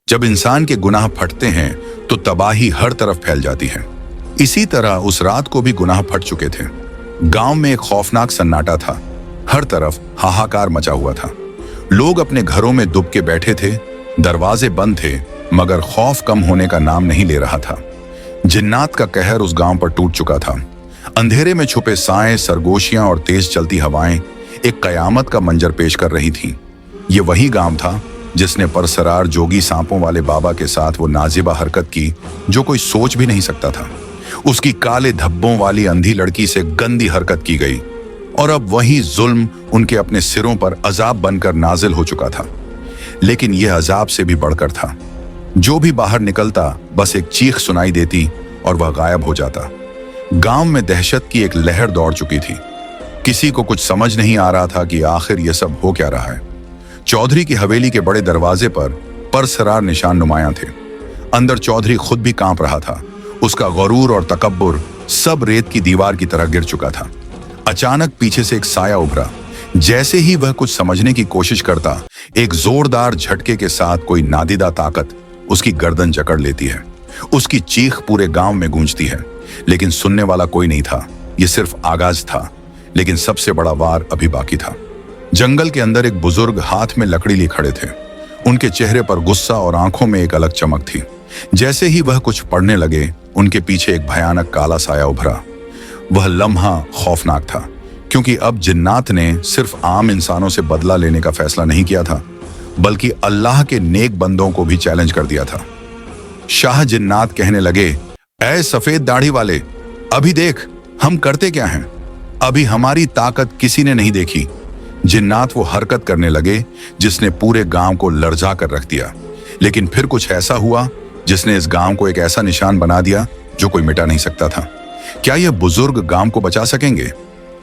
जब इंसान के गुनाह फटते हैं तो तबाही हर तरफ फैल जाती है। इसी तरह उस रात को भी गुनाह फट चुके थे। गांव में एक खौफनाक सन्नाटा था। हर तरफ हाहाकार मचा हुआ था। लोग अपने घरों में दुब के बैठे थे, दरवाजे बंद थे, मगर खौफ कम होने का नाम नहीं ले रहा था। जिन्नात का कहर उस गांव पर टूट चुका था। अंधेरे में छुपे साएं, सरगोशियां और तेज चलती हवाएं एक कयामत का मंजर पेश कर रही थीं। ये वही गांव था जिसने परसरार जोगी सांपों वाले बाबा के साथ वो नाजिबा हरकत की जो कोई सोच भी नहीं सकता था। उसकी काले धब्बों वाली अंधी लड़की से गंदी हरकत की गई और अब वही जुल्म उनके अपने सिरों पर अजाब बनकर नाजिल हो चुका था। लेकिन यह अजाब से भी बढ़कर था। जो भी बाहर निकलता बस एक चीख सुनाई देती और वह गायब हो जाता। गांव में दहशत की एक लहर दौड़ चुकी थी। किसी को कुछ समझ नहीं आ रहा था कि आखिर यह सब हो क्या रहा है। चौधरी की हवेली के बड़े दरवाजे पर परसरार निशान नुमायां थे। अंदर चौधरी खुद भी कांप रहा था। उसका गरूर और तकब्बुर सब रेत की दीवार की तरह गिर चुका था। अचानक पीछे से एक साया उभरा। जैसे ही वह कुछ समझने की कोशिश करता, एक जोरदार झटके के साथ कोई नादिदा ताकत उसकी गर्दन जकड़ लेती है। उसकी चीख पूरे गांव में गूंजती है, लेकिन सुनने वाला कोई नहीं था। यह सिर्फ आगाज था, लेकिन सबसे बड़ा वार अभी बाकी था। जंगल के अंदर एक बुजुर्ग हाथ में लकड़ी लिए खड़े थे। उनके चेहरे पर गुस्सा और आंखों में एक अलग चमक थी। जैसे ही वह कुछ पढ़ने लगे, उनके पीछे एक भयानक काला साया उभरा। वह लम्हा खौफनाक था, क्योंकि अब जिन्नात ने सिर्फ आम इंसानों से बदला लेने का फैसला नहीं किया था, बल्कि अल्लाह के नेक बंदों को भी चैलेंज कर दिया था। शाह जिन्नात कहने लगे, ऐ सफेद दाढ़ी वाले, अभी देख हम करते क्या हैं। अभी हमारी ताकत किसी ने नहीं देखी। जिन्नात वो हरकत करने लगे जिसने पूरे गांव को लर्जा कर रख दिया। लेकिन फिर कुछ ऐसा हुआ जिसने इस गांव को एक ऐसा निशान बना दिया जो कोई मिटा नहीं सकता था। क्या यह बुजुर्ग गांव को बचा सकेंगे,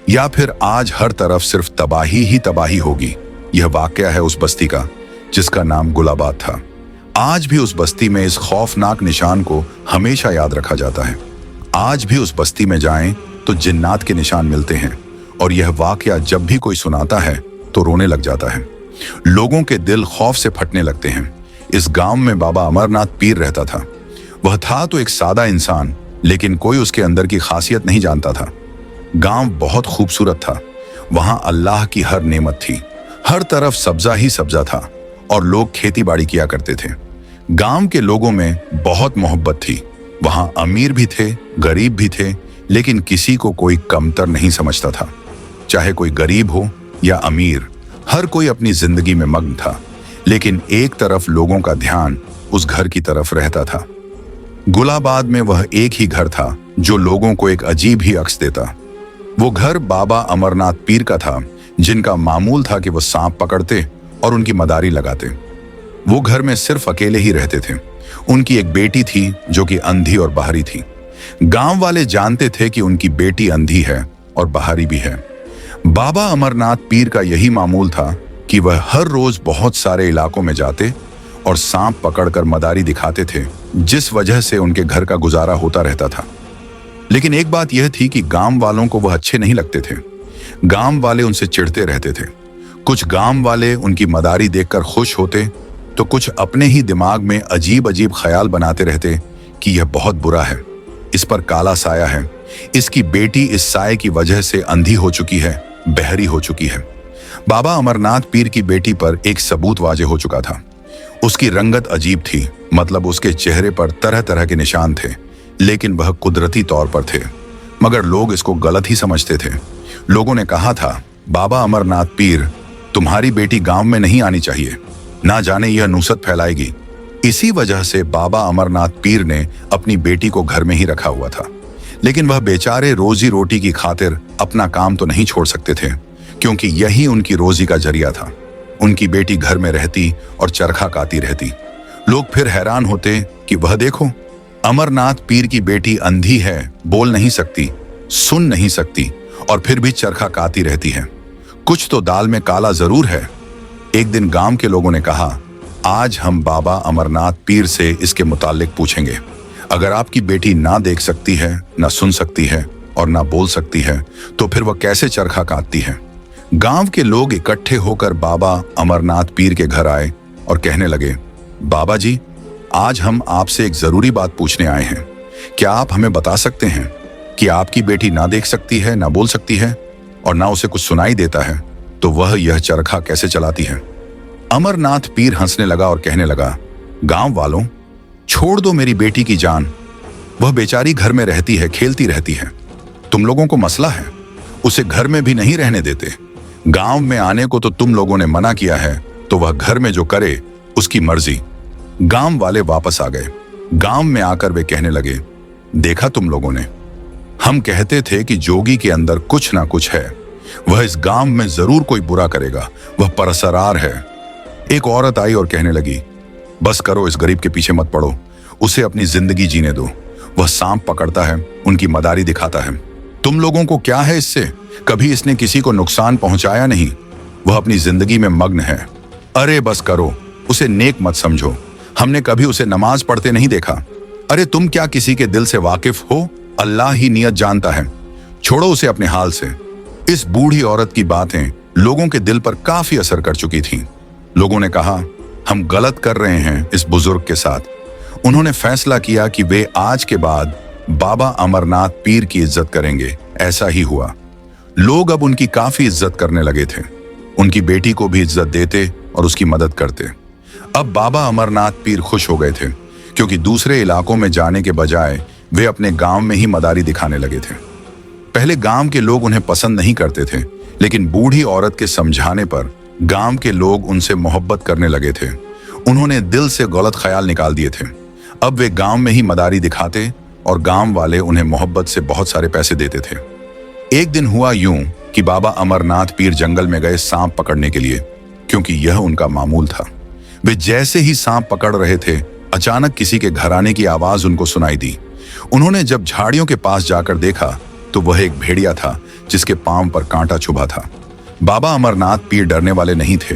या फिर आज हर तरफ सिर्फ तबाही ही तबाही होगी। यह वाकया है उस बस्ती का जिसका नाम गुलाबाद था। आज भी उस बस्ती में इस खौफनाक निशान को हमेशा याद रखा जाता है। आज भी उस बस्ती में जाएं तो जिन्नात के निशान मिलते हैं, और यह वाकया जब भी कोई सुनाता है तो रोने लग जाता है। लोगों के दिल खौफ से फटने लगते हैं। इस गांव में बाबा अमरनाथ पीर रहता था। वह था तो एक सादा इंसान, लेकिन कोई उसके अंदर की खासियत नहीं जानता था। गांव बहुत खूबसूरत था। वहां अल्लाह की हर नेमत थी। हर तरफ सब्जा ही सब्जा था और लोग खेती बाड़ी किया करते थे। गांव के लोगों में बहुत मोहब्बत थी। वहां अमीर भी थे, गरीब भी थे, लेकिन किसी को कोई कमतर नहीं समझता था। चाहे कोई गरीब हो या अमीर, हर कोई अपनी जिंदगी में मग्न था। लेकिन एक तरफ लोगों का ध्यान उस घर की तरफ रहता था। गुलाबाद में वह एक ही घर था जो लोगों को एक अजीब ही अक्स देता। वो घर बाबा अमरनाथ पीर का था, जिनका मामूल था कि वह सांप पकड़ते और उनकी मदारी लगाते। वो घर में सिर्फ अकेले ही रहते थे। उनकी एक बेटी थी जो कि अंधी और बाहरी थी। गांव वाले जानते थे कि उनकी बेटी अंधी है और बाहरी भी है। बाबा अमरनाथ पीर का यही मामूल था कि वह हर रोज बहुत सारे इलाकों में जाते और सांप पकड़कर मदारी दिखाते थे, जिस वजह से उनके घर का गुजारा होता रहता था। लेकिन एक बात यह थी कि गांव वालों को वह अच्छे नहीं लगते थे। गांव वाले उनसे चिढ़ते रहते थे। कुछ गांव वाले उनकी मदारी देखकर खुश होते, तो कुछ अपने ही दिमाग में अजीब अजीब ख्याल बनाते रहते कि यह बहुत बुरा है, इस पर काला साया है, इसकी बेटी इस साये की वजह से अंधी हो चुकी है, बहरी हो चुकी है। बाबा अमरनाथ पीर की बेटी पर एक सबूत वाजे हो चुका था। उसकी रंगत अजीब थी, मतलब उसके चेहरे पर तरह तरह के निशान थे, लेकिन वह कुदरती तौर पर थे। मगर लोग इसको गलत ही समझते थे। लोगों ने कहा था, बाबा अमरनाथ पीर, तुम्हारी बेटी गांव में नहीं आनी चाहिए, ना जाने यह नुसरत फैलाएगी। इसी वजह से बाबा अमरनाथ पीर ने अपनी बेटी को घर में ही रखा हुआ था। लेकिन वह बेचारे रोजी रोटी की खातिर अपना काम तो नहीं छोड़ सकते थे, क्योंकि यही उनकी रोजी का जरिया था। उनकी बेटी घर में रहती और चरखा काती रहती। लोग फिर हैरान होते कि वह देखो, अमरनाथ पीर की बेटी अंधी है, बोल नहीं सकती, सुन नहीं सकती, और फिर भी चरखा काती रहती है। कुछ तो दाल में काला जरूर है। एक दिन गांव के लोगों ने कहा, आज हम बाबा अमरनाथ पीर से इसके मुतालिक पूछेंगे। अगर आपकी बेटी ना देख सकती है, ना सुन सकती है और ना बोल सकती है, तो फिर वह कैसे चरखा काटती है। गांव के लोग इकट्ठे होकर बाबा अमरनाथ पीर के घर आए और कहने लगे, बाबा जी, आज हम आपसे एक जरूरी बात पूछने आए हैं। क्या आप हमें बता सकते हैं कि आपकी बेटी ना देख सकती है, ना बोल सकती है और ना उसे कुछ सुनाई देता है, तो वह यह चरखा कैसे चलाती है? अमरनाथ पीर हंसने लगा और कहने लगा, गांव वालों, छोड़ दो मेरी बेटी की जान। वह बेचारी घर में रहती है, खेलती रहती है। तुम लोगों को मसला है, उसे घर में भी नहीं रहने देते। गांव में आने को तो तुम लोगों ने मना किया है, तो वह घर में जो करे उसकी मर्जी। गांव वाले वापस आ गए। गांव में आकर वे कहने लगे, देखा तुम लोगों ने, हम कहते थे कि जोगी के अंदर कुछ ना कुछ है, वह इस गांव में जरूर कोई बुरा करेगा, वह परसरार है। एक औरत आई और कहने लगी, बस करो, इस गरीब के पीछे मत पड़ो, उसे अपनी जिंदगी जीने दो। वह सांप पकड़ता है, उनकी मदारी दिखाता है। तुम लोगों को क्या है इससे? कभी इसने किसी को नुकसान पहुंचाया नहीं, वह अपनी जिंदगी में मग्न है। अरे बस करो, उसे नेक मत समझो, हमने कभी उसे नमाज पढ़ते नहीं देखा। अरे तुम क्या किसी के दिल से वाकिफ हो? अल्लाह ही नियत जानता है, छोड़ो उसे अपने हाल से। इस बूढ़ी औरत की बातें लोगों के दिल पर काफी असर कर चुकी थीं। लोगों ने कहा, हम गलत कर रहे हैं इस बुजुर्ग के साथ। उन्होंने फैसला किया कि वे आज के बाद बाबा अमरनाथ पीर की इज्जत करेंगे। ऐसा ही हुआ। लोग अब उनकी काफी इज्जत करने लगे थे, उनकी बेटी को भी इज्जत देते और उसकी मदद करते। अब बाबा अमरनाथ पीर खुश हो गए थे, क्योंकि दूसरे इलाकों में जाने के बजाय वे अपने गांव में ही मदारी दिखाने लगे थे। पहले गांव के लोग उन्हें पसंद नहीं करते थे, लेकिन बूढ़ी औरत के समझाने पर गांव के लोग उनसे मोहब्बत करने लगे थे। उन्होंने दिल से गलत ख्याल निकाल दिए थे। अब वे गांव में ही मदारी दिखाते और गांव वाले उन्हें मोहब्बत से बहुत सारे पैसे देते थे। एक दिन हुआ यूं कि बाबा अमरनाथ पीर जंगल में गए सांप पकड़ने के लिए, क्योंकि यह उनका मामूल था। वे जैसे ही सांप पकड़ रहे थे, अचानक किसी के घर आने की आवाज उनको सुनाई दी। उन्होंने जब झाड़ियों के पास जाकर देखा तो वह एक भेड़िया था, जिसके पांव पर कांटा चुभा था। बाबा अमरनाथ पीर डरने वाले नहीं थे।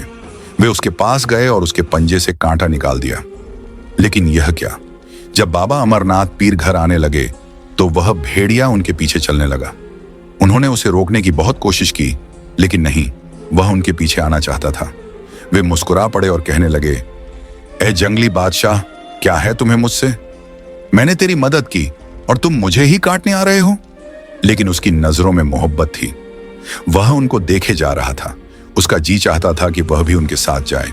वे उसके पास गए और उसके पंजे से कांटा निकाल दिया। लेकिन यह क्या, जब बाबा अमरनाथ पीर घर आने लगे तो वह भेड़िया उनके पीछे चलने लगा। उन्होंने उसे रोकने की बहुत कोशिश की, लेकिन नहीं, वह उनके पीछे आना चाहता था। वे मुस्कुरा पड़े और कहने लगे, ए जंगली बादशाह, क्या है तुम्हें मुझसे? मैंने तेरी मदद की और तुम मुझे ही काटने आ रहे हो? लेकिन उसकी नजरों में मोहब्बत थी। वह उनको देखे जा रहा था। उसका जी चाहता था कि वह भी उनके साथ जाए।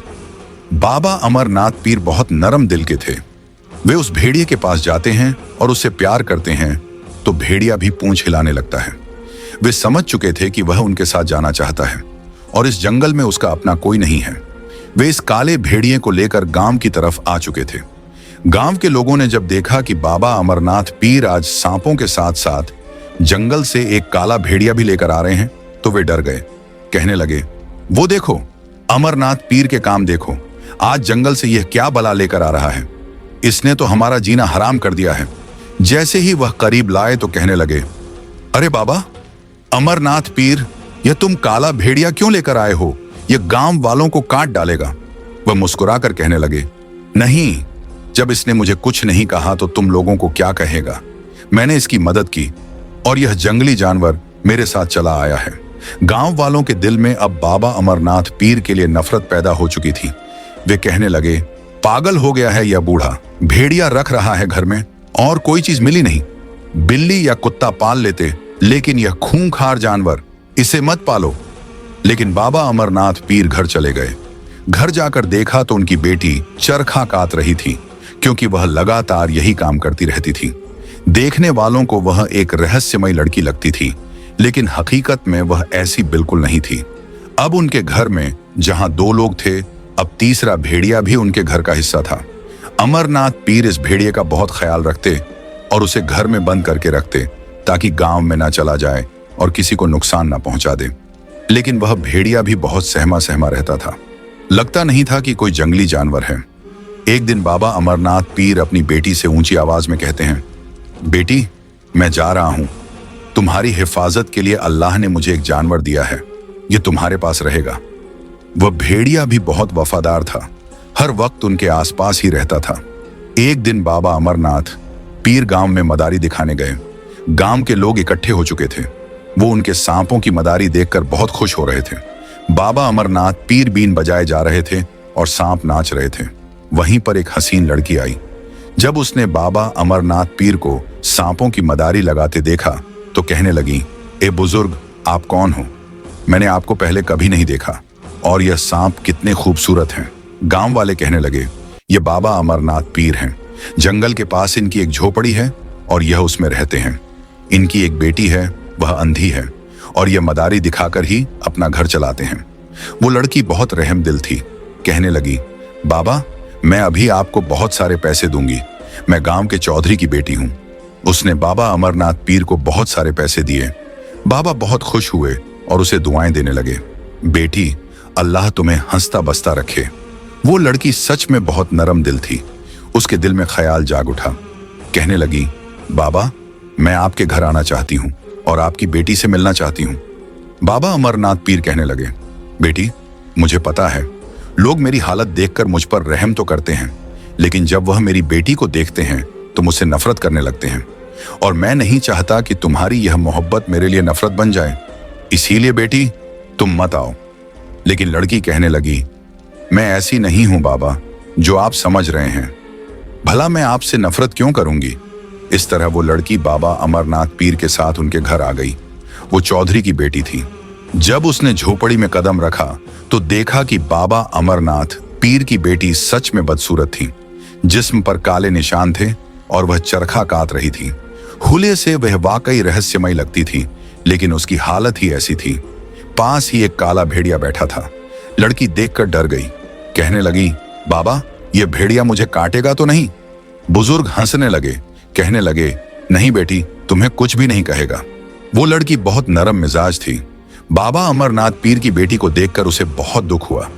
बाबा अमरनाथ पीर बहुत नरम दिल के थे। वे उस भेड़िए के पास जाते हैं और उससे प्यार करते हैं तो भेड़िया भी पूंछ हिलाने लगता है। वे समझ चुके थे कि वह उनके साथ जाना चाहता है और इस जंगल में उसका अपना कोई नहीं है। वे इस काले भेड़िए को लेकर गांव की तरफ आ चुके थे। गांव के लोगों ने जब देखा कि बाबा अमरनाथ पीर आज सांपों के साथ साथ जंगल से एक काला भेड़िया भी लेकर आ रहे हैं, तो वे डर गए। कहने लगे, वो देखो, अमरनाथ पीर के काम देखो, आज जंगल से यह क्या बला लेकर आ रहा है। इसने तो हमारा जीना हराम कर दिया है। जैसे ही वह करीब लाए तो कहने लगे, अरे बाबा अमरनाथ पीर, यह तुम काला भेड़िया क्यों लेकर आए हो? यह गांव वालों को काट डालेगा। वह मुस्कुराकर कहने लगे, नहीं, जब इसने मुझे कुछ नहीं कहा तो तुम लोगों को क्या कहेगा। मैंने इसकी मदद की और यह जंगली जानवर मेरे साथ चला आया है। गांव वालों के दिल में अब बाबा अमरनाथ पीर के लिए नफरत पैदा हो चुकी थी। वे कहने लगे, पागल हो गया है यह बूढ़ा, भेड़िया रख रहा है घर में और कोई चीज मिली नहीं। बिल्ली या कुत्ता पाल लेते, लेकिन यह खूंखार जानवर, इसे मत पालो। लेकिन बाबा अमरनाथ पीर घर चले गए। घर जाकर देखा तो उनकी बेटी चरखा कात रही थी, क्योंकि वह लगातार यही काम करती रहती थी। देखने वालों को वह एक रहस्यमय लड़की लगती थी, लेकिन हकीकत में वह ऐसी बिल्कुल नहीं थी। अब उनके घर में जहां 2 लोग थे, अब तीसरा भेड़िया भी उनके घर का हिस्सा था। अमरनाथ पीर इस भेड़िए का बहुत ख्याल रखते और उसे घर में बंद करके रखते, ताकि गांव में ना चला जाए और किसी को नुकसान ना पहुंचा दे। लेकिन वह भेड़िया भी बहुत सहमा सहमा रहता था। लगता नहीं था कि कोई जंगली जानवर है। एक दिन बाबा अमरनाथ पीर अपनी बेटी से ऊंची आवाज में कहते हैं, बेटी, मैं जा रहा हूं। तुम्हारी हिफाजत के लिए अल्लाह ने मुझे एक जानवर दिया है, यह तुम्हारे पास रहेगा। वह भेड़िया भी बहुत वफादार था, हर वक्त उनके आसपास ही रहता था। एक दिन बाबा अमरनाथ पीर गांव में मदारी दिखाने गए। गांव के लोग इकट्ठे हो चुके थे। वो उनके सांपों की मदारी देखकर बहुत खुश हो रहे थे। बाबा अमरनाथ पीर बीन बजाए जा रहे थे और सांप नाच रहे थे। वहीं पर एक हसीन लड़की आई। जब उसने बाबा अमरनाथ पीर को सांपों की मदारी लगाते देखा तो कहने लगी, ए बुजुर्ग, आप कौन हो? मैंने आपको पहले कभी नहीं देखा और यह सांप कितने खूबसूरत हैं। गांव वाले कहने लगे, ये बाबा अमरनाथ पीर हैं। जंगल के पास इनकी एक झोपड़ी है और यह उसमें रहते हैं। इनकी एक बेटी है, वह अंधी है और यह मदारी दिखाकर ही अपना घर चलाते हैं। वो लड़की बहुत रहम दिल थी, कहने लगी, बाबा, मैं अभी आपको बहुत सारे पैसे दूंगी। मैं गांव के चौधरी की बेटी हूं। उसने बाबा अमरनाथ पीर को बहुत सारे पैसे दिए। बाबा बहुत खुश हुए और उसे दुआएं देने लगे। बेटी, अल्लाह तुम्हें हंसता बसता रखे। वो लड़की सच में बहुत नरम दिल थी। उसके दिल में ख्याल जाग उठा। कहने लगी, बाबा, मैं आपके घर आना चाहती हूँ और आपकी बेटी से मिलना चाहती हूँ। बाबा अमरनाथ पीर कहने लगे, बेटी, मुझे पता है लोग मेरी हालत देखकर मुझ पर रहम तो करते हैं, लेकिन जब वह मेरी बेटी को देखते हैं तो मुझसे नफरत करने लगते हैं और मैं नहीं चाहता कि तुम्हारी यह मोहब्बत मेरे लिए नफरत बन जाए। इसीलिए बेटी, तुम मत आओ। लेकिन लड़की कहने लगी, मैं ऐसी नहीं हूं बाबा जो आप समझ रहे हैं। भला मैं आपसे नफरत क्यों करूंगी? इस तरह वो लड़की बाबा अमरनाथ पीर के साथ उनके घर आ गई। वो चौधरी की बेटी थी। जब उसने झोपड़ी में कदम रखा तो देखा कि बाबा अमरनाथ पीर की बेटी सच में बदसूरत थी। जिस्म पर काले निशान थे और वह चरखा काट रही थी। हुले से वह वाकई रहस्यमय लगती थी, लेकिन उसकी हालत ही ऐसी थी। पास ही एक काला भेड़िया बैठा था। लड़की देखकर डर गई, कहने लगी, बाबा, यह भेड़िया मुझे काटेगा तो नहीं? बुजुर्ग हंसने लगे, कहने लगे, नहीं बेटी, तुम्हें कुछ भी नहीं कहेगा। वो लड़की बहुत नरम मिजाज थी। बाबा अमरनाथ पीर की बेटी को देखकर उसे बहुत दुख हुआ।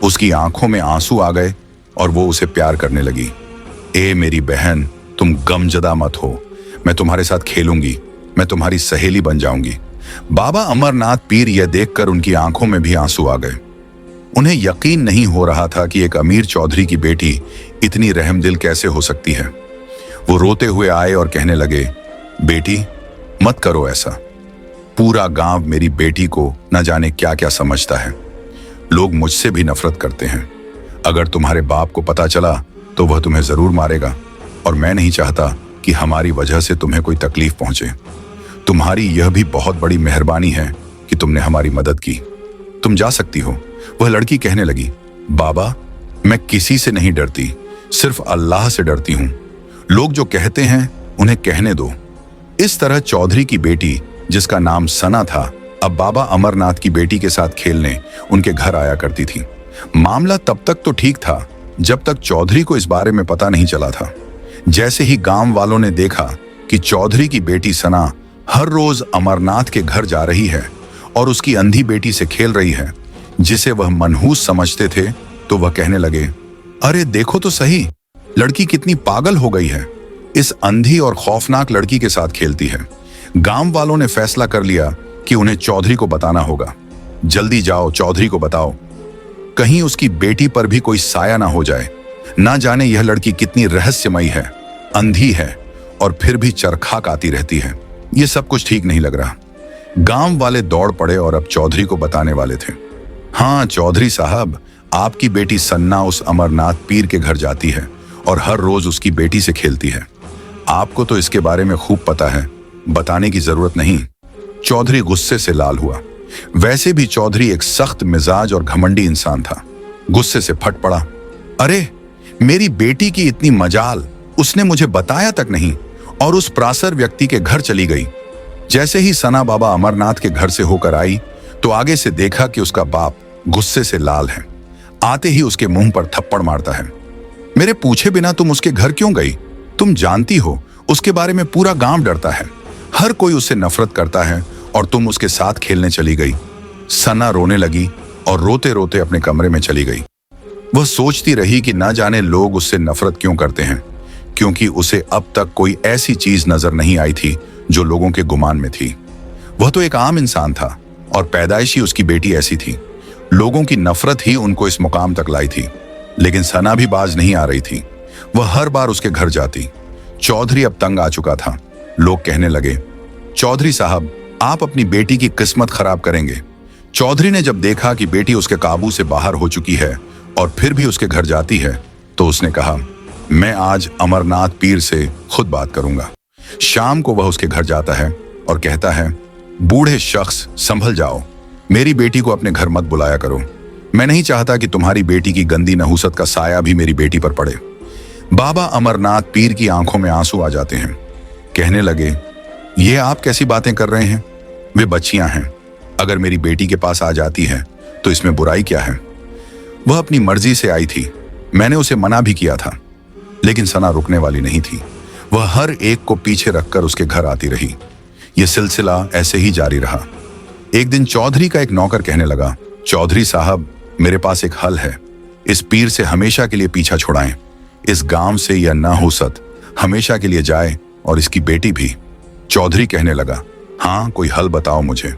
उसकी आंखों में आंसू आ गए और वो उसे प्यार करने लगी। ए मेरी बहन, तुम गमजदा मत हो। मैं तुम्हारे साथ खेलूंगी, मैं तुम्हारी सहेली बन जाऊंगी। बाबा अमरनाथ पीर यह देखकर उनकी आंखों में भी आंसू आ गए। उन्हें यकीन नहीं हो रहा था कि एक अमीर चौधरी की बेटी इतनी रहमदिल कैसे हो सकती है। वो रोते हुए आए और कहने लगे, बेटी, मत करो ऐसा। पूरा गांव मेरी बेटी को न जाने क्या क्या समझता है। लोग मुझसे भी नफरत करते हैं। अगर तुम्हारे बाप को पता चला तो वह तुम्हें जरूर मारेगा और मैं नहीं चाहता कि हमारी वजह से तुम्हें कोई तकलीफ पहुंचे। तुम्हारी यह भी बहुत बड़ी मेहरबानी है कि तुमने हमारी मदद की। तुम जा सकती हो। वह लड़की कहने लगी, बाबा, मैं किसी से नहीं डरती, सिर्फ अल्लाह से डरती हूं। लोग जो कहते हैं उन्हें कहने दो। इस तरह चौधरी की बेटी, जिसका नाम सना था, अब बाबा अमरनाथ की बेटी के साथ खेलने उनके घर आया करती थी। मामला तब तक तो ठीक था जब तक चौधरी को इस बारे में पता नहीं चला था। जैसे ही गांव वालों ने देखा कि चौधरी की बेटी सना हर रोज अमरनाथ के घर जा रही है और उसकी अंधी बेटी से खेल रही है, जिसे वह मनहूस समझते थे, तो वह कहने लगे, अरे देखो तो सही, लड़की कितनी पागल हो गई है। इस अंधी और खौफनाक लड़की के साथ खेलती है। गांव वालों ने फैसला कर लिया कि उन्हें चौधरी को बताना होगा। जल्दी जाओ, चौधरी को बताओ, कहीं उसकी बेटी पर भी कोई साया ना हो जाए। ना जाने यह लड़की कितनी रहस्यमयी है, अंधी है और फिर भी चरखा काती रहती है। यह सब कुछ ठीक नहीं लग रहा। गांव वाले दौड़ पड़े और अब चौधरी को बताने वाले थे। हाँ चौधरी साहब, आपकी बेटी सन्ना उस अमरनाथ पीर के घर जाती है और हर रोज उसकी बेटी से खेलती है। आपको तो इसके बारे में खूब पता है, बताने की जरूरत नहीं। चौधरी गुस्से से लाल हुआ। वैसे भी चौधरी एक सख्त मिजाज और घमंडी इंसान था। गुस्से से फट पड़ा, अरे मेरी बेटी की इतनी मजाल, उसने मुझे बताया तक नहीं और उस प्रासर व्यक्ति के घर चली गई। जैसे ही सना बाबा अमरनाथ के घर से होकर आई तो आगे से देखा कि उसका बाप गुस्से से लाल है। आते ही उसके मुंह पर थप्पड़ मारता है। मेरे पूछे बिना तुम उसके घर क्यों गई? तुम जानती हो उसके बारे में पूरा गांव डरता है, हर कोई उससे नफरत करता है और तुम उसके साथ खेलने चली गई। सना रोने लगी और रोते रोते अपने कमरे में चली गई। वह सोचती रही कि ना जाने लोग उससे नफरत क्यों करते हैं, क्योंकि उसे अब तक कोई ऐसी चीज नजर नहीं आई थी जो लोगों के गुमान में थी। वह तो एक आम इंसान था और पैदाइशी उसकी बेटी ऐसी थी। लोगों की नफरत ही उनको इस मुकाम तक लाई थी। लेकिन सना भी बाज नहीं आ रही थी। वह हर बार उसके घर जाती। चौधरी अब तंग आ चुका था। लोग कहने लगे, चौधरी साहब, आप अपनी बेटी की किस्मत खराब करेंगे। चौधरी ने जब देखा कि बेटी उसके काबू से बाहर हो चुकी है और फिर भी उसके घर जाती है, तो उसने कहा, मैं आज अमरनाथ पीर से खुद बात करूंगा। शाम को वह उसके घर जाता है और कहता है, बूढ़े शख्स संभल जाओ, मेरी बेटी को अपने घर मत बुलाया करो। मैं नहीं चाहता कि तुम्हारी बेटी की गंदी नहुसत का साया भी मेरी बेटी पर पड़े। बाबा अमरनाथ पीर की आंखों में आंसू आ जाते हैं। कहने लगे, ये आप कैसी बातें कर रहे हैं? वे बच्चियां हैं, अगर मेरी बेटी के पास आ जाती हैं तो इसमें बुराई क्या है? वह अपनी मर्जी से आई थी, मैंने उसे मना भी किया था, लेकिन सना रुकने वाली नहीं थी। वह हर एक को पीछे रखकर उसके घर आती रही। यह सिलसिला ऐसे ही जारी रहा। एक दिन चौधरी का एक नौकर कहने लगा, चौधरी साहब, मेरे पास एक हल है। इस पीर से हमेशा के लिए पीछा छुड़ाएं। इस गांव से यह नहुसत हमेशा के लिए जाए और इसकी बेटी भी। चौधरी कहने लगा, हाँ, कोई हल बताओ मुझे।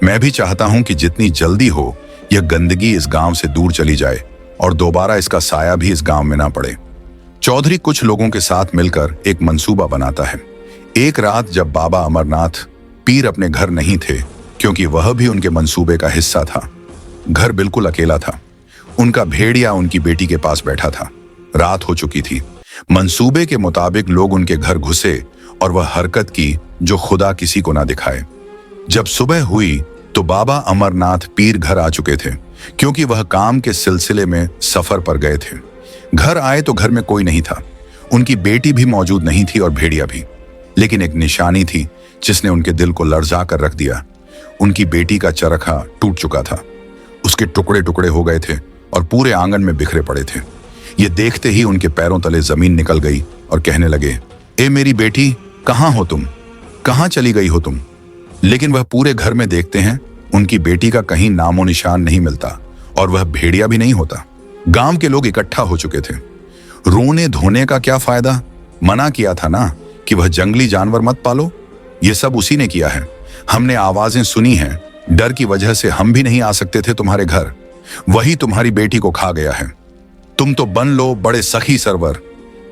मैं भी चाहता हूं कि जितनी जल्दी हो यह गंदगी इस गांव से दूर चली जाए और दोबारा इसका साया भी इस गांव में ना पड़े। चौधरी कुछ लोगों के साथ मिलकर एक मंसूबा बनाता है। एक रात जब बाबा अमरनाथ पीर अपने घर नहीं थे, क्योंकि वह भी उनके मंसूबे का हिस्सा था, घर बिल्कुल अकेला था। उनका भेड़िया उनकी बेटी के पास बैठा था। रात हो चुकी थी। मंसूबे के मुताबिक लोग उनके घर घुसे और वह हरकत की जो खुदा किसी को ना दिखाए। जब सुबह हुई तो बाबा अमरनाथ पीर घर आ चुके थे, क्योंकि वह काम के सिलसिले में सफर पर गए थे। घर आए तो घर में कोई नहीं था। उनकी बेटी भी मौजूद नहीं थी और भेड़िया भी। लेकिन एक निशानी थी जिसने उनके दिल को लर्जा कर रख दिया। उनकी बेटी का चरखा टूट चुका था। उसके टुकड़े टुकड़े हो गए थे और पूरे आंगन में बिखरे पड़े थे। ये देखते ही उनके पैरों तले जमीन निकल गई और कहने लगे, ए मेरी बेटी, कहाँ हो तुम? कहाँ चली गई हो तुम? लेकिन वह पूरे घर में देखते हैं, उनकी बेटी का कहीं नामो निशान नहीं मिलता और वह भेड़िया भी नहीं होता। गांव के लोग इकट्ठा हो चुके थे। रोने धोने का क्या फायदा? मना किया था ना कि वह जंगली जानवर मत पालो। ये सब उसी ने किया है। हमने आवाजें सुनी हैं, डर की वजह से हम भी नहीं आ सकते थे तुम्हारे घर। वही तुम्हारी बेटी को खा गया है। तुम तो बन लो बड़े सखी सरवर।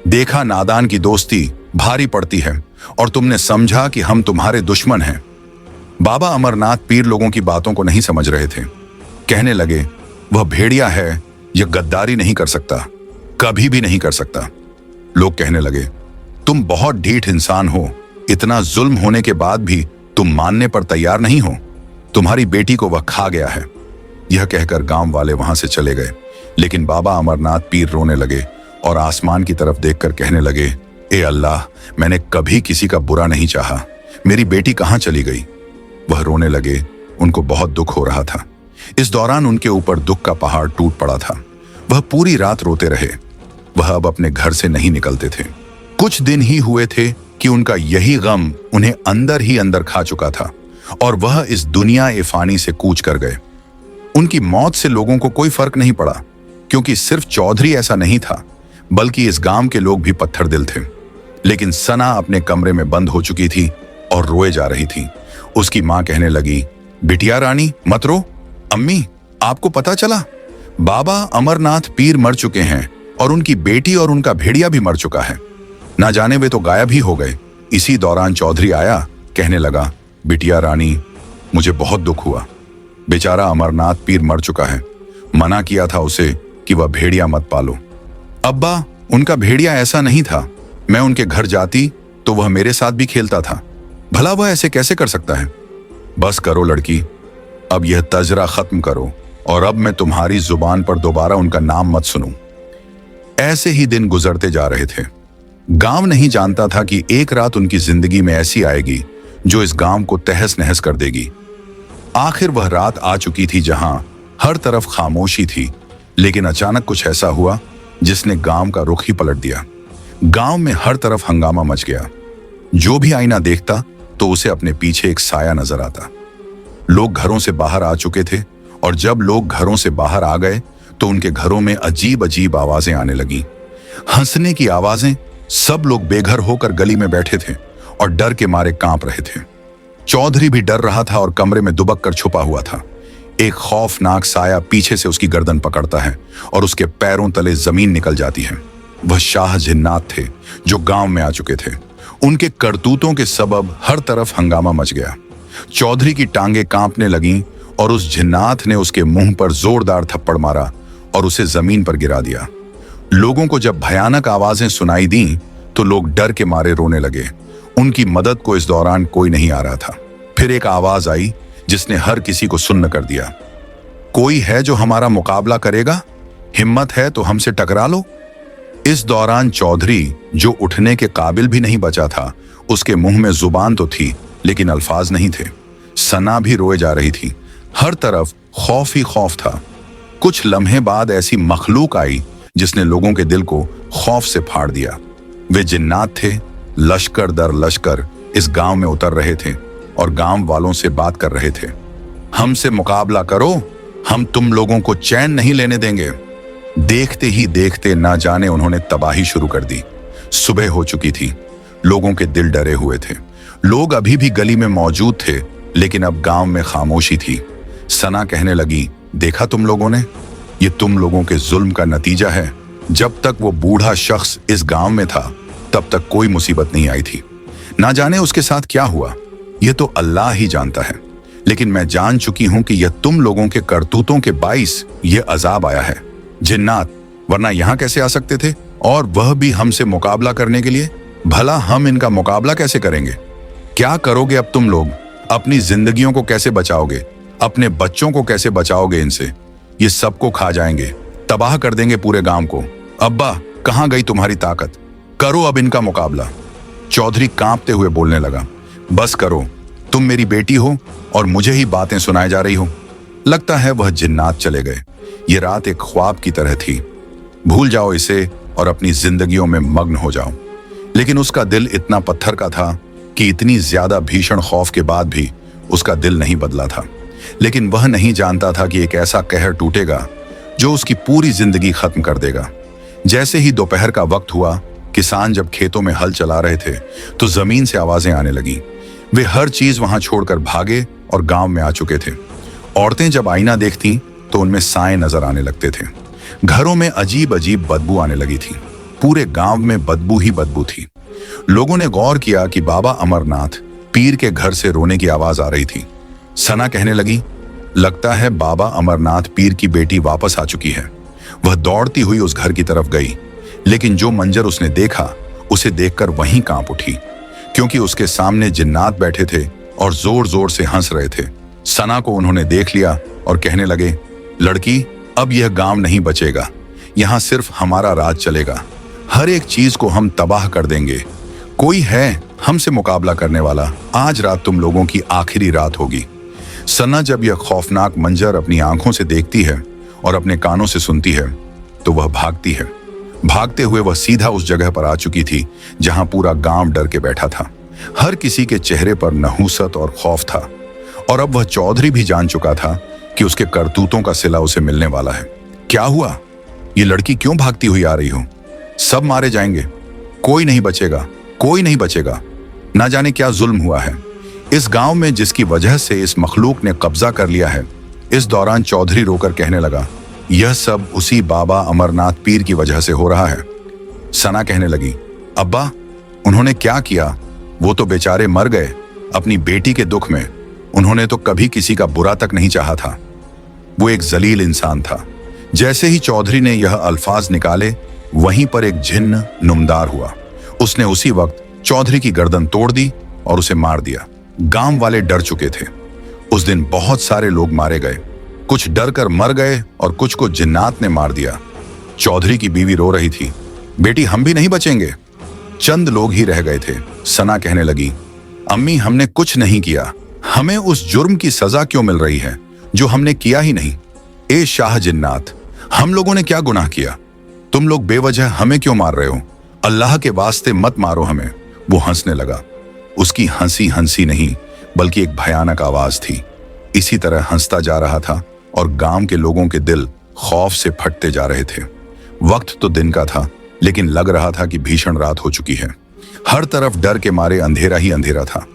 देखा नादान की दोस्ती भारी पड़ती है और तुमने समझा कि हम तुम्हारे दुश्मन हैं। बाबा अमरनाथ पीर लोगों की बातों को नहीं समझ रहे थे। कहने लगे, वह भेड़िया है, यह गद्दारी नहीं कर सकता, कभी भी नहीं कर सकता। लोग कहने लगे, तुम बहुत ढीठ इंसान हो। इतना जुल्म होने के बाद भी तुम मानने पर तैयार नहीं हो। तुम्हारी बेटी को वह खा गया है। यह कहकर गांव वाले वहां से चले गए। लेकिन बाबा अमरनाथ पीर रोने लगे और आसमान की तरफ देखकर कहने लगे, ए अल्लाह, मैंने कभी किसी का बुरा नहीं चाहा। मेरी बेटी कहाँ चली गई? वह रोने लगे। उनको बहुत दुख हो रहा था। इस दौरान उनके ऊपर दुख का पहाड़ टूट पड़ा था। वह पूरी रात रोते रहे। वह अब अपने घर से नहीं निकलते थे। कुछ दिन ही हुए थे कि उनका यही गम उन्हें अंदर ही अंदर खा चुका था और वह इस दुनिया ए फानी से कूच कर गए। उनकी मौत से लोगों को कोई फर्क नहीं पड़ा, क्योंकि सिर्फ चौधरी ऐसा नहीं था, बल्कि इस गांव के लोग भी पत्थर दिल थे। लेकिन सना अपने कमरे में बंद हो चुकी थी और रोए जा रही थी। उसकी मां कहने लगी, बिटिया रानी, मत रो। अम्मी, आपको पता चला? बाबा अमरनाथ पीर मर चुके हैं और उनकी बेटी और उनका भेड़िया भी मर चुका है। ना जाने वे तो गायब ही हो गए। इसी दौरान चौधरी आया। कहने लगा, बिटिया रानी, मुझे बहुत दुख हुआ। बेचारा अमरनाथ पीर मर चुका है। मना किया था उसे कि वह भेड़िया मत पालो। अब्बा, उनका भेड़िया ऐसा नहीं था। मैं उनके घर जाती तो वह मेरे साथ भी खेलता था। भला वह ऐसे कैसे कर सकता है? बस करो लड़की, अब यह तजरा खत्म करो और अब मैं तुम्हारी जुबान पर दोबारा उनका नाम मत सुनूं। ऐसे ही दिन गुजरते जा रहे थे। गांव नहीं जानता था कि एक रात उनकी जिंदगी में ऐसी आएगी जो इस गांव को तहस नहस कर देगी। आखिर वह रात आ चुकी थी जहां हर तरफ खामोशी थी। लेकिन अचानक कुछ ऐसा हुआ जिसने गांव का रुख ही पलट दिया। गांव में हर तरफ हंगामा मच गया। जो भी आईना देखता तो उसे अपने पीछे एक साया नजर आता। लोग घरों से बाहर आ चुके थे और जब लोग घरों से बाहर आ गए तो उनके घरों में अजीब अजीब आवाजें आने लगीं। हंसने की आवाजें। सब लोग बेघर होकर गली में बैठे थे और डर के मारे कांप रहे थे। चौधरी भी डर रहा था और कमरे में दुबक कर छुपा हुआ था। एक खौफनाक साया पीछे से उसकी गर्दन पकड़ता है और उसके पैरों तले जमीन निकल जाती है। वह शाह जिन्नात थे जो गांव में आ चुके थे। उनके करतूतों के सबब हर तरफ हंगामा मच गया। चौधरी की टांगे कांपने लगीं और उस जिन्नात ने उसके मुंह पर जोरदार थप्पड़ मारा और उसे जमीन पर गिरा दिया। लोगों को जब भयानक आवाजें सुनाई दी तो लोग डर के मारे रोने लगे। उनकी मदद को इस दौरान कोई नहीं आ रहा था। फिर एक आवाज आई जिसने हर किसी को सुन्न कर दिया। कोई है जो हमारा मुकाबला करेगा? हिम्मत है तो हमसे टकरा लो। इस दौरान चौधरी, जो उठने के काबिल भी नहीं बचा था, उसके मुंह में जुबान तो थी लेकिन अल्फाज नहीं थे। सना भी रोए जा रही थी। हर तरफ खौफ ही खौफ था। कुछ लम्हे बाद ऐसी मखलूक आई जिसने लोगों के दिल को खौफ से फाड़ दिया। वे जिन्नात थे। लश्कर दर लश्कर इस गांव में उतर रहे थे और गांव वालों से बात कर रहे थे। हमसे मुकाबला करो, हम तुम लोगों को चैन नहीं लेने देंगे। देखते ही देखते ना जाने उन्होंने तबाही शुरू कर दी। सुबह हो चुकी थी। लोगों के दिल डरे हुए थे। लोग अभी भी गली में मौजूद थे लेकिन अब गांव में खामोशी थी। सना कहने लगी, देखा तुम लोगों ने, ये तुम लोगों के जुल्म का नतीजा है। जब तक वो बूढ़ा शख्स इस गांव में था तब तक कोई मुसीबत नहीं आई थी। ना जाने उसके साथ क्या हुआ, ये तो अल्लाह ही जानता है। लेकिन मैं जान चुकी हूं कि यह तुम लोगों के करतूतों के बाइस ये अजाब आया है। जिन्नात, वरना यहां कैसे आ सकते थे, और वह भी हमसे मुकाबला करने के लिए? भला हम इनका मुकाबला कैसे करेंगे? क्या करोगे अब तुम लोग? अपनी जिंदगियों को कैसे बचाओगे? अपने बच्चों को कैसे बचाओगे इनसे? ये सबको खा जाएंगे, तबाह कर देंगे पूरे गांव को। अब्बा, कहां गई तुम्हारी ताकत? करो अब इनका मुकाबला। चौधरी कांपते हुए बोलने लगा, बस करो, तुम मेरी बेटी हो और मुझे ही बातें सुनाए जा रही हो। लगता है वह जिन्नात चले गए। ये रात एक ख्वाब की तरह थी। भूल जाओ इसे और अपनी जिंदगियों में मग्न हो जाओ। लेकिन उसका दिल इतना पत्थर का था कि इतनी ज्यादा भीषण खौफ के बाद भी उसका दिल नहीं बदला था। लेकिन वह नहीं जानता था कि एक ऐसा कहर टूटेगा जो उसकी पूरी जिंदगी खत्म कर देगा। जैसे ही दोपहर का वक्त हुआ, किसान जब खेतों में हल चला रहे थे तो जमीन से आवाजें आने लगी। वे हर चीज वहां छोड़कर भागे और गांव में आ चुके थे। औरतें जब आईना देखती तो उनमें साए नजर आने लगते थे। घरों में अजीब अजीब बदबू आने लगी थी। पूरे गांव में बदबू ही बदबू थी। लोगों ने गौर किया कि बाबा अमरनाथ पीर के घर से रोने की आवाज आ रही थी। सना कहने लगी, लगता है बाबा अमरनाथ पीर की बेटी वापस आ चुकी है। वह दौड़ती हुई उस घर की तरफ गई, लेकिन जो मंजर उसने देखा उसे देखकर वहीं कांप उठी, क्योंकि उसके सामने जिन्नात बैठे थे और जोर जोर से हंस रहे थे। सना को उन्होंने देख लिया और कहने लगे, लड़की, अब यह गांव नहीं बचेगा। यहां सिर्फ हमारा राज चलेगा। हर एक चीज को हम तबाह कर देंगे। कोई है हमसे मुकाबला करने वाला? आज रात तुम लोगों की आखिरी रात होगी। सना जब यह खौफनाक मंजर अपनी आंखों से देखती है और अपने कानों से सुनती है तो वह भागती है। भागते हुए वह सीधा उस जगह पर आ चुकी थी जहां पूरा गांव डर के बैठा था। हर किसी के चेहरे पर नहूसत और खौफ था। और अब वह चौधरी भी जान चुका था कि उसके करतूतों का सिला उसे मिलने वाला है। क्या हुआ? ये लड़की क्यों भागती हुई आ रही हो? सब मारे जाएंगे, कोई नहीं बचेगा, कोई नहीं बचेगा। ना जाने क्या जुल्म हुआ है इस गांव में जिसकी वजह से इस मखलूक ने कब्जा कर लिया है। इस दौरान चौधरी रोकर कहने लगा, यह सब उसी बाबा अमरनाथ पीर की वजह से हो रहा है। सना कहने लगी, अब्बा, उन्होंने क्या किया? वो तो बेचारे मर गए अपनी बेटी के दुख में। उन्होंने तो कभी किसी का बुरा तक नहीं चाहा था। वो एक जलील इंसान था। जैसे ही चौधरी ने यह अल्फाज निकाले, वहीं पर एक जिन्न नुमदार हुआ। उसने उसी वक्त चौधरी की गर्दन तोड़ दी और उसे मार दिया। गांव वाले डर चुके थे। उस दिन बहुत सारे लोग मारे गए। कुछ डर कर मर गए और कुछ को जिन्नात ने मार दिया। चौधरी की बीवी रो रही थी, बेटी, हम भी नहीं बचेंगे। चंद लोग ही रह गए थे। सना कहने लगी, अम्मी, हमने कुछ नहीं किया। हमें उस जुर्म की सजा क्यों मिल रही है जो हमने किया ही नहीं? ए शाह जिन्नात, हम लोगों ने क्या गुनाह किया? तुम लोग बेवजह हमें क्यों मार रहे हो? अल्लाह के वास्ते मत मारो हमें। वो हंसने लगा। उसकी हंसी हंसी नहीं बल्कि एक भयानक आवाज थी। इसी तरह हंसता जा रहा था और गांव के लोगों के दिल खौफ से फटते जा रहे थे। वक्त तो दिन का था, लेकिन लग रहा था कि भीषण रात हो चुकी है। हर तरफ डर के मारे अंधेरा ही अंधेरा था।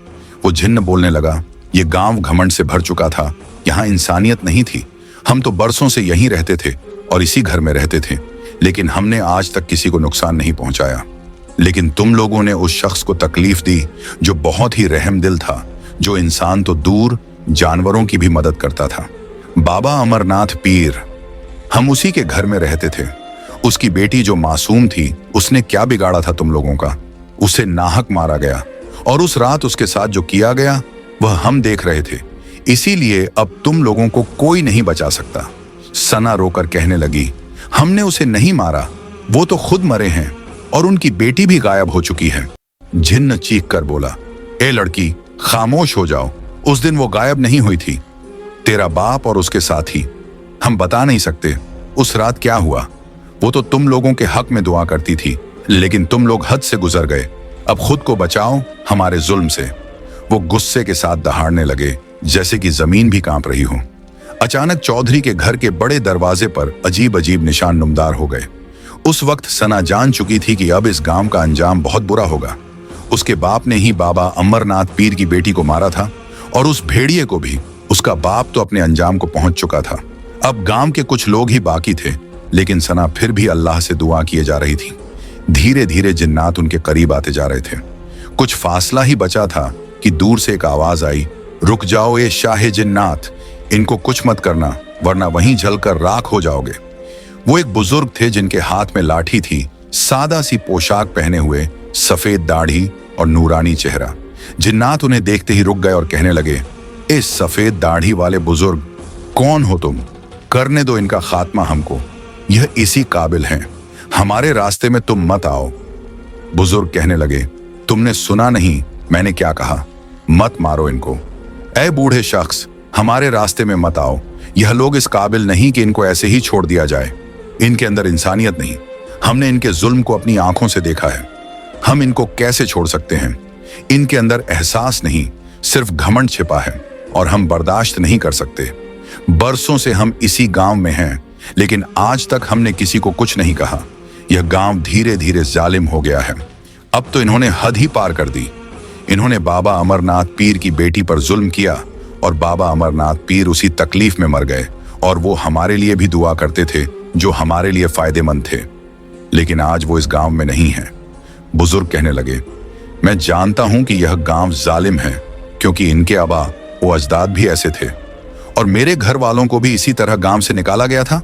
वो जिन्न बोलने लगा, ये गांव घमंड से भर चुका था। यहाँ इंसानियत नहीं थी। हम तो बरसों से यहीं रहते थे और इसी घर में रहते थे, लेकिन हमने आज तक किसी को नुकसान नहीं पहुंचाया। लेकिन तुम लोगों ने उस शख्स को तकलीफ दी जो बहुत ही रहमदिल था, जो इंसान तो दूर जानवरों की भी मदद करता था। बाबा अमरनाथ पीर। हम उसी के घर में रहते थे उसकी बेटी जो मासूम थी, उसने क्या बिगाड़ा था तुम लोगों का? उसे नाहक मारा गया और उस रात उसके साथ जो किया गया वह हम देख रहे थे। इसीलिए अब तुम लोगों को कोई नहीं बचा सकता। सना रोकर कहने लगी, हमने उसे नहीं मारा, वो तो खुद मरे हैं और उनकी बेटी भी गायब हो चुकी है। जिन्न चीख कर बोला, ए लड़की, खामोश हो जाओ। उस दिन वो गायब नहीं हुई थी। तेरा बाप और उसके साथी, हम बता नहीं सकते उस रात क्या हुआ। वो तो तुम लोगों के हक में दुआ करती थी, लेकिन तुम लोग हद से गुजर गए। अब खुद को बचाओ हमारे जुल्म से। वो गुस्से के साथ दहाड़ने लगे, जैसे कि जमीन भी कांप रही हो। अचानक चौधरी के घर के बड़े दरवाजे पर अजीब अजीब निशान नुमदार हो गए। उस वक्त सना जान चुकी थी कि अब इस गांव का अंजाम बहुत बुरा होगा। उसके बाप ने ही बाबा अमरनाथ पीर की बेटी को मारा था और उस भेड़िए को भी। उसका बाप तो अपने अंजाम को पहुंच चुका था। अब गांव के कुछ लोग ही बाकी थे, लेकिन सना फिर भी अल्लाह से दुआ किए जा रही थी। धीरे धीरे जिन्नात उनके करीब आते जा रहे थे। कुछ फासला ही बचा था कि दूर से एक आवाज आई, रुक जाओ ये शाहे जिन्नात, इनको कुछ मत करना वरना वहीं जलकर राख हो जाओगे। वो एक बुजुर्ग थे जिनके हाथ में लाठी थी, सादा सी पोशाक पहने हुए, सफेद दाढ़ी और नूरानी चेहरा। जिन्नात उन्हें देखते ही रुक गए और कहने लगे, इस सफेद दाढ़ी वाले बुजुर्ग, कौन हो तुम? करने दो इनका खात्मा हमको, यह इसी काबिल हैं। हमारे रास्ते में तुम मत आओ। बुजुर्ग कहने लगे, तुमने सुना नहीं मैंने क्या कहा? मत मारो इनको। ऐ बूढ़े शख्स, हमारे रास्ते में मत आओ। यह लोग इस काबिल नहीं कि इनको ऐसे ही छोड़ दिया जाए। इनके अंदर इंसानियत नहीं। हमने इनके जुल्म को अपनी आंखों से देखा है। हम इनको कैसे छोड़ सकते हैं? इनके अंदर एहसास नहीं, सिर्फ घमंड छिपा है और हम बर्दाश्त नहीं कर सकते। बरसों से हम इसी गांव में हैं, लेकिन आज तक हमने किसी को कुछ नहीं कहा। यह गांव धीरे धीरे जालिम हो गया है। अब तो इन्होंने हद ही पार कर दी। इन्होंने बाबा अमरनाथ पीर की बेटी पर जुल्म किया और बाबा अमरनाथ पीर उसी तकलीफ में मर गए। और वो हमारे लिए भी दुआ करते थे, जो हमारे लिए फायदेमंद थे, लेकिन आज वो इस गांव में नहीं है। बुजुर्ग कहने लगे, मैं जानता हूं कि यह गांव जालिम है, क्योंकि इनके अबा वो अजदाद भी ऐसे थे और मेरे घर वालों को भी इसी तरह गांव से निकाला गया था।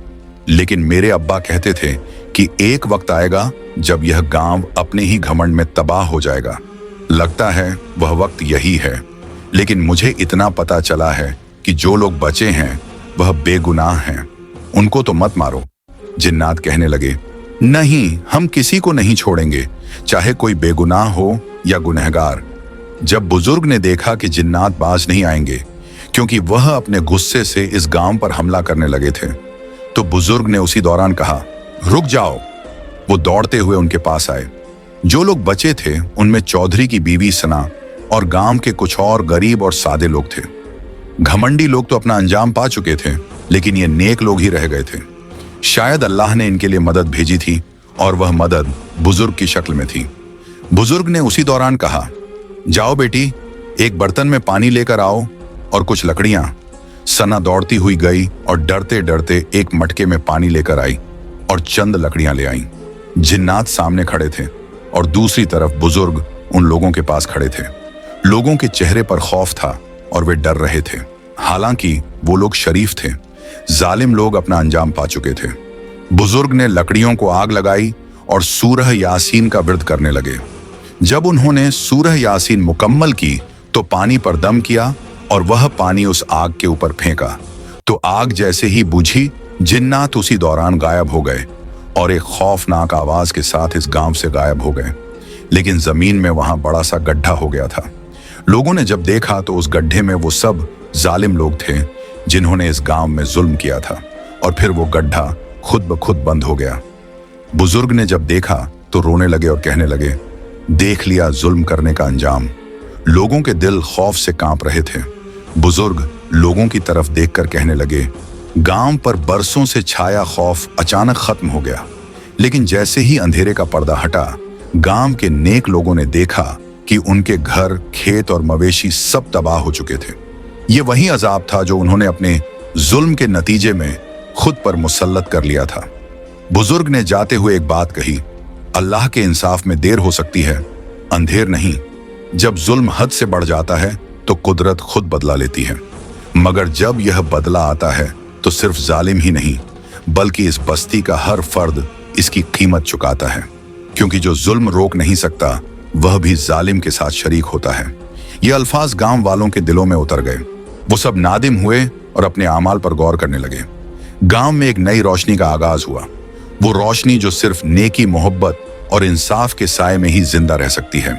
लेकिन मेरे अब्बा कहते थे कि एक वक्त आएगा जब यह गांव अपने ही घमंड में तबाह हो जाएगा। लगता है वह वक्त यही है। लेकिन मुझे इतना पता चला है कि जो लोग बचे हैं वह बेगुनाह हैं, उनको तो मत मारो। जिन्नात कहने लगे, नहीं, हम किसी को नहीं छोड़ेंगे, चाहे कोई बेगुनाह हो या गुनहगार। जब बुजुर्ग ने देखा कि जिन्नात बाज नहीं आएंगे, क्योंकि वह अपने गुस्से से इस गांव पर हमला करने लगे थे, तो बुजुर्ग ने उसी दौरान कहा, रुक जाओ। वो दौड़ते हुए उनके पास आए। जो लोग बचे थे उनमें चौधरी की बीवी सना और गांव के कुछ और गरीब और सादे लोग थे। घमंडी लोग तो अपना अंजाम पा चुके थे, लेकिन ये नेक लोग ही रह गए थे। शायद अल्लाह ने इनके लिए मदद भेजी थी और वह मदद बुजुर्ग की शक्ल में थी। बुजुर्ग ने उसी दौरान कहा, जाओ बेटी, एक बर्तन में पानी लेकर आओ और कुछ लकड़ियां। सना दौड़ती हुई गई और डरते डरते एक मटके में पानी लेकर आई और चंद लकड़ियां ले आई। जिन्नात सामने खड़े थे और दूसरी तरफ बुजुर्ग उन लोगों के पास खड़े थे। लोगों के चेहरे पर खौफ था और वे डर रहे थे। हालांकि वो लोग शरीफ थे। जालिम लोग अपना अंजाम पा चुके थे। बुजुर्ग ने लकड़ियों को आग लगाई और सूरह यासीन का विर्द करने लगे। जब उन्होंने सूरह यासीन मुकम्मल की तो पानी पर दम किया और वह पानी उस आग के ऊपर फेंका, तो आग जैसे ही बुझी, जिन्नात उसी दौरान गायब हो गए और एक खौफनाक आवाज के साथ इस गांव से गायब हो गए। लेकिन जमीन में वहां बड़ा सा गड्ढा हो गया था। लोगों ने जब देखा तो उस गड्ढे में वो सब जालिम लोग थे जिन्होंने इस गांव में जुल्म किया था, और फिर वो गड्ढा खुद ब खुद बंद हो गया। बुजुर्ग ने जब देखा तो रोने लगे और कहने लगे, देख लिया जुल्म करने का अंजाम। लोगों के दिल खौफ से कांप रहे थे। बुजुर्ग लोगों की तरफ देखकर कहने लगे, गांव पर बरसों से छाया खौफ अचानक खत्म हो गया। लेकिन जैसे ही अंधेरे का पर्दा हटा, गांव के नेक लोगों ने देखा कि उनके घर, खेत और मवेशी सब तबाह हो चुके थे। ये वही अजाब था जो उन्होंने अपने जुल्म के नतीजे में खुद पर मुसल्लत कर लिया था। बुजुर्ग ने जाते हुए एक बात कही, अल्लाह के इंसाफ में देर हो सकती है, अंधेर नहीं। जब जुल्म हद से बढ़ जाता है तो कुदरत खुद बदला लेती है, मगर जब यह बदला आता है तो सिर्फ जालिम ही नहीं, बल्कि इस बस्ती का हर फर्द इसकी कीमत चुकाता है, क्योंकि जो जुल्म रोक नहीं सकता वह भी जालिम के साथ शरीक होता है। ये अल्फाज गांव वालों के दिलों में उतर गए। वो सब नादिम हुए और अपने आमाल पर गौर करने लगे। गांव में एक नई रोशनी का आगाज हुआ, वो रोशनी जो सिर्फ नेकी, मोहब्बत और इंसाफ के साए में ही जिंदा रह सकती है।